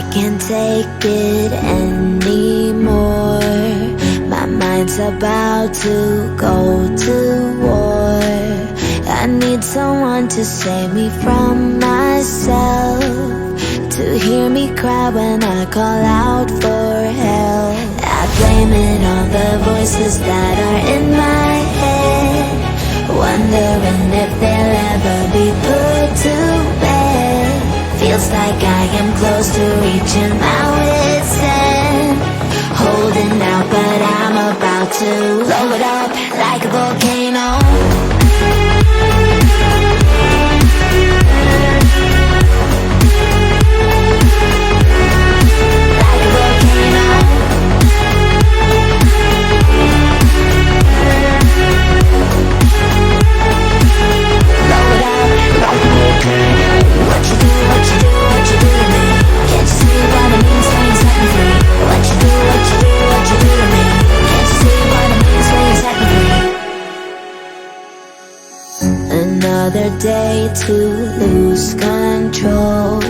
I can't take it anymore. My mind's about to go to war. I need someone to save me from myself, to hear me cry when I call out for help. I blame it on the voices that are in my head, wondering if they'll ever be put to bed. Feels like I am close to reaching my wit's end, holding out but I'm about to blow it up like a volcano. Another day to lose control.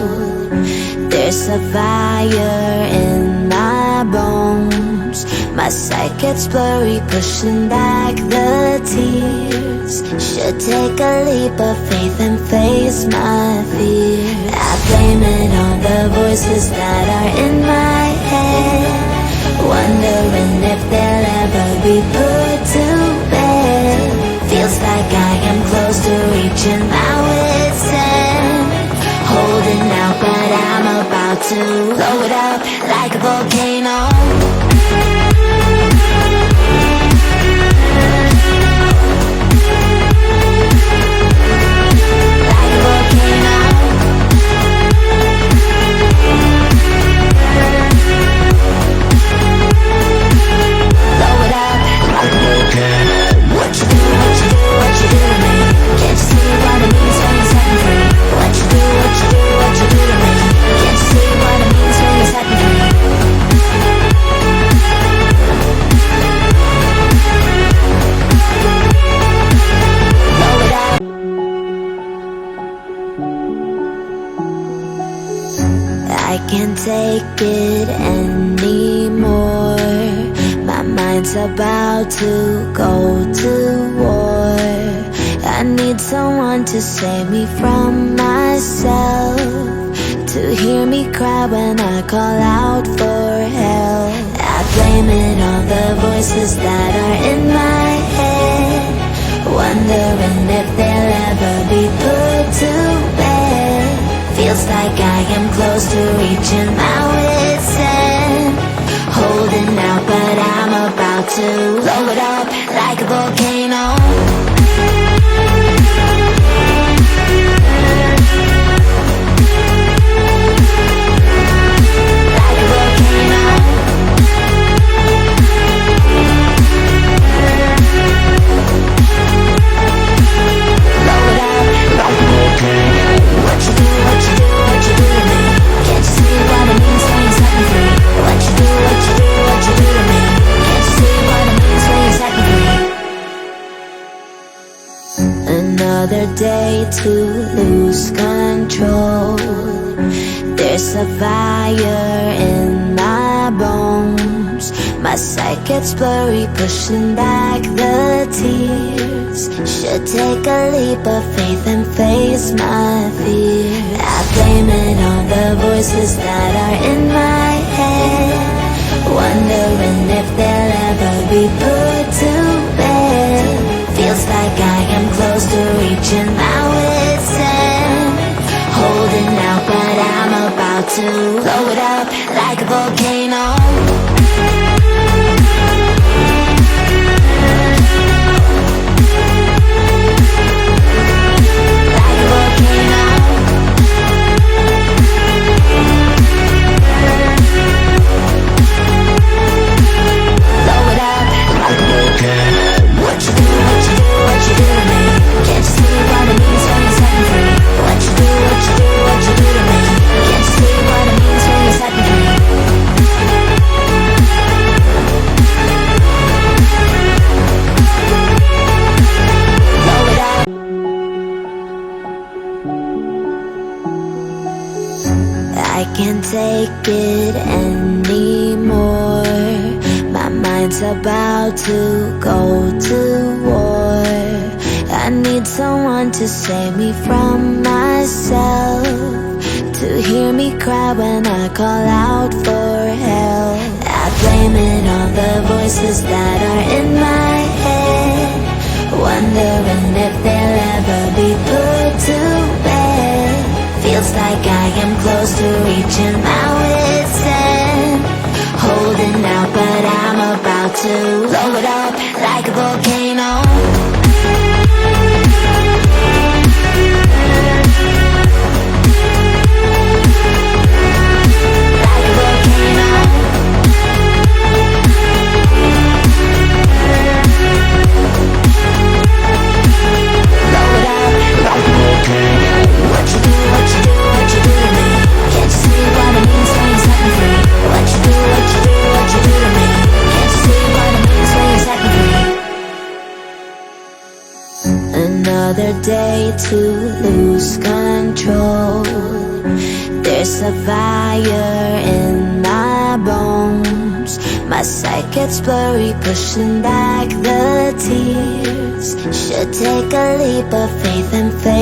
There's a fire in my bones. My sight gets blurry, pushing back the tears. Should take a leap of faith and face my fear. I blame it on the voices that are in my head, wondering if they'll ever be put to bed. Feels like I am close to reaching my wit's end, holding out but I'm about to blow it up like a volcano. Like a volcano. Blow it up like a volcano. What you do, what you do, what you do to me? Can't you see what it means when you're setting free? What you do, what you do, what you do to me? Can't you see what it means when you're setting free? Blow it up. I can't take it anymore. My mind's about to go to war. I need someone to save me from myself, to hear me cry when I call out for help. I blame it on the voices that are in my head, wondering if they'll ever be put to bed. Feels like I am close to reaching my wit's end, holding out but I'm about to blow it up like a volcano. Like a volcano. Blow it up like a volcano. What you do, what you do, what you do to me? Can't you see what it means when you're setting free? What you do, what you do, what you do to me? Can't you see what it means when you're setting free? Another day to lose control. There's a fire in my bones. My sight gets blurry, pushing back the tears. Should take a leap of faith and face my fear. I blame it on the voices that are in my head, wondering if they'll ever be put to bed. Feels like I am close to reaching my wit's end, holding out but I'm about to blow it up like a volcano. Like a volcano. it anymore. My mind's about to go to war. I need someone to save me from myself, to hear me cry when I call out for help. I blame it on the voices that are in my head, wondering if they'll ever be put to bed. Feels like I am close to reaching my wit's end, holding out but I'm about to blow it up like a volcano. Another day to lose control. There's a fire in my bones. My sight gets blurry, pushing back the tears. Should take a leap of faith and faith.